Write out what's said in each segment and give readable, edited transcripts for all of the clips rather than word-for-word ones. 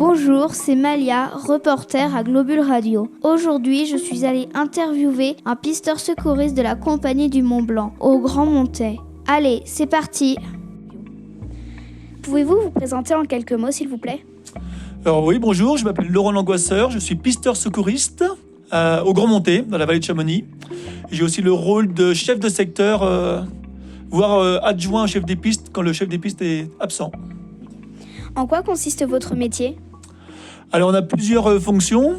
Bonjour, c'est Malia, reporter à Globule Radio. Aujourd'hui, je suis allée interviewer un pisteur secouriste de la Compagnie du Mont Blanc, au Grand Montais. Allez, c'est parti. Pouvez-vous vous présenter en quelques mots, s'il vous plaît ? Alors oui, bonjour, je m'appelle Laurent Langoisseur, je suis pisteur secouriste au Grand Montais, dans la vallée de Chamonix. J'ai aussi le rôle de chef de secteur, voire adjoint au chef des pistes quand le chef des pistes est absent. En quoi consiste votre métier ? Alors on a plusieurs fonctions.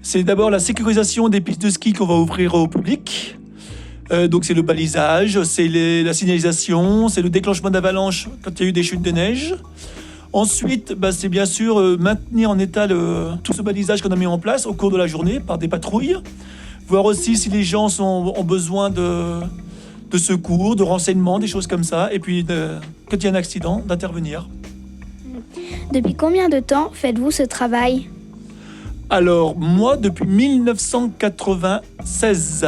C'est d'abord la sécurisation des pistes de ski qu'on va ouvrir au public. Donc c'est le balisage, c'est la signalisation, c'est le déclenchement d'avalanche quand il y a eu des chutes de neige. Ensuite, c'est bien sûr maintenir en état tout ce balisage qu'on a mis en place au cours de la journée par des patrouilles. Voir aussi si les gens ont besoin de secours, de renseignements, des choses comme ça. Et puis, quand il y a un accident, d'intervenir. Depuis combien de temps faites-vous ce travail ? Alors, moi, depuis 1996.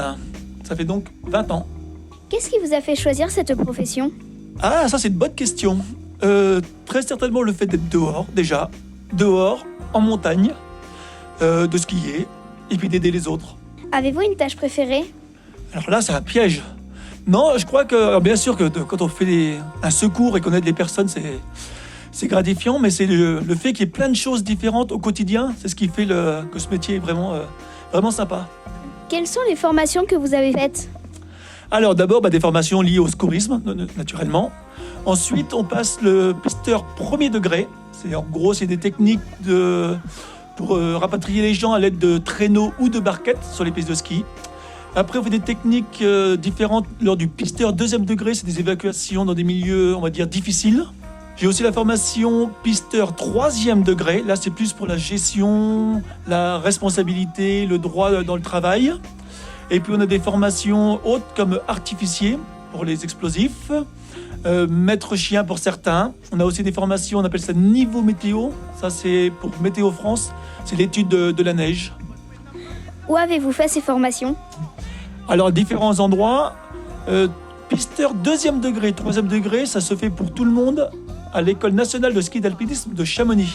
Ça fait donc 20 ans. Qu'est-ce qui vous a fait choisir cette profession ? Ah, ça c'est une bonne question. Très certainement le fait d'être dehors, déjà. Dehors, en montagne, de skier, et puis d'aider les autres. Avez-vous une tâche préférée ? Alors là, c'est un piège. Non, je crois que, alors bien sûr que quand on fait un secours et qu'on aide les personnes, c'est gratifiant, mais c'est le fait qu'il y ait plein de choses différentes au quotidien, c'est ce qui fait que ce métier est vraiment sympa. Quelles sont les formations que vous avez faites ? Alors d'abord, des formations liées au secourisme, naturellement. Ensuite, on passe le pisteur premier degré. En gros, c'est des techniques pour rapatrier les gens à l'aide de traîneaux ou de barquettes sur les pistes de ski. Après, on fait des techniques différentes lors du pisteur deuxième degré. C'est des évacuations dans des milieux, on va dire, difficiles. J'ai aussi la formation pisteur troisième degré. Là, c'est plus pour la gestion, la responsabilité, le droit dans le travail. Et puis, on a des formations hautes comme artificier pour les explosifs, maître chien pour certains. On a aussi des formations, on appelle ça niveau météo. Ça, c'est pour Météo France. C'est l'étude de la neige. Où avez-vous fait ces formations ? Alors, à différents endroits. Pisteur deuxième degré, troisième degré, ça se fait pour tout le monde à l'École nationale de ski d'alpinisme de Chamonix.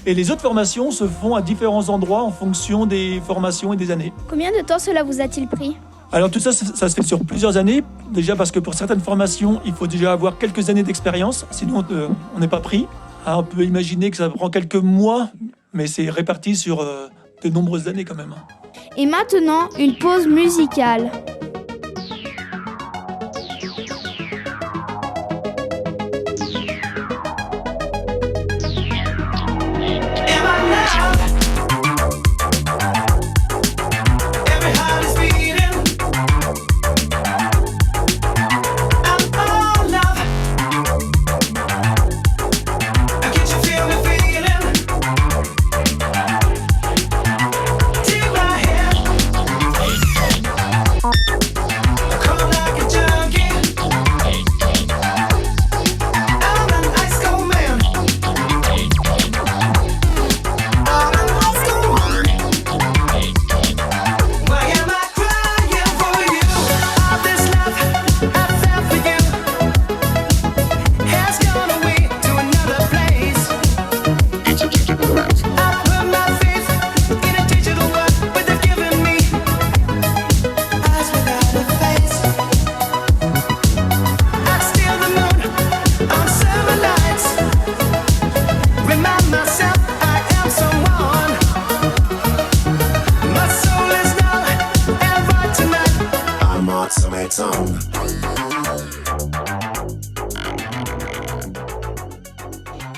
Et les autres formations se font à différents endroits en fonction des formations et des années. Combien de temps cela vous a-t-il pris ? Alors tout ça se fait sur plusieurs années. Déjà parce que pour certaines formations, il faut déjà avoir quelques années d'expérience, sinon on n'est pas pris. On peut imaginer que ça prend quelques mois, mais c'est réparti sur de nombreuses années quand même. Et maintenant, une pause musicale.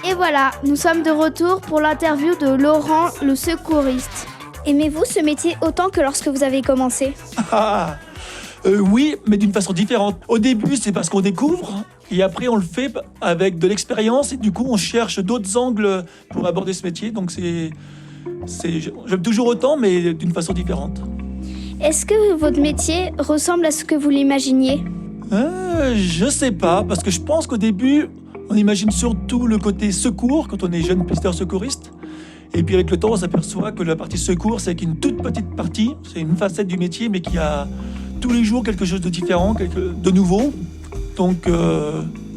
Et voilà, nous sommes de retour pour l'interview de Laurent, le secouriste. Aimez-vous ce métier autant que lorsque vous avez commencé ? Oui, mais d'une façon différente. Au début, c'est parce qu'on découvre, et après on le fait avec de l'expérience, et du coup on cherche d'autres angles pour aborder ce métier. Donc j'aime toujours autant, mais d'une façon différente. Est-ce que votre métier ressemble à ce que vous l'imaginiez ? Je sais pas, parce que je pense qu'au début, on imagine surtout le côté secours quand on est jeune pisteur secouriste. Et puis avec le temps, on s'aperçoit que la partie secours, c'est qu'une toute petite partie, c'est une facette du métier, mais qui a tous les jours quelque chose de différent, de nouveau. Donc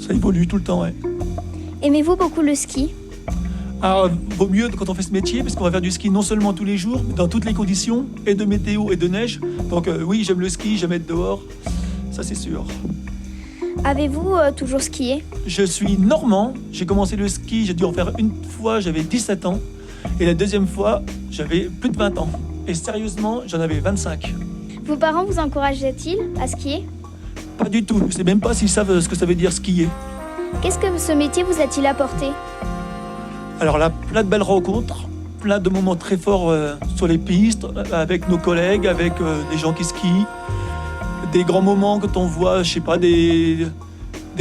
ça évolue tout le temps, ouais. Aimez-vous beaucoup le ski ? Alors, vaut mieux quand on fait ce métier, parce qu'on va faire du ski non seulement tous les jours, mais dans toutes les conditions, et de météo et de neige. Donc oui, j'aime le ski, j'aime être dehors, ça c'est sûr. Avez-vous toujours skié? Je suis normand, j'ai commencé le ski, j'ai dû en faire une fois, j'avais 17 ans, et la deuxième fois, j'avais plus de 20 ans. Et sérieusement, j'en avais 25. Vos parents vous encourageaient-ils à skier? Pas du tout, je sais même pas s'ils savent ce que ça veut dire skier. Qu'est-ce que ce métier vous a-t-il apporté? Alors là, plein de belles rencontres, plein de moments très forts sur les pistes, avec nos collègues, avec des gens qui skient. Des grands moments quand on voit, je sais pas, des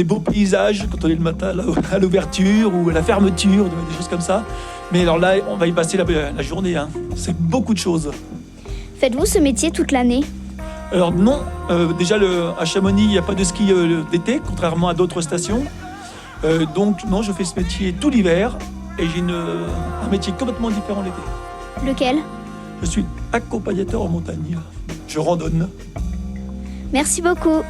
beaux paysages, quand on est le matin à l'ouverture ou à la fermeture, des choses comme ça. Mais alors là, on va y passer la journée, hein. C'est beaucoup de choses. Faites-vous ce métier toute l'année? Alors non, déjà à Chamonix, il n'y a pas de ski d'été, contrairement à d'autres stations. Donc non, je fais ce métier tout l'hiver et j'ai un métier complètement différent l'été. Lequel? Je suis accompagnateur en montagne. Je randonne. Merci beaucoup.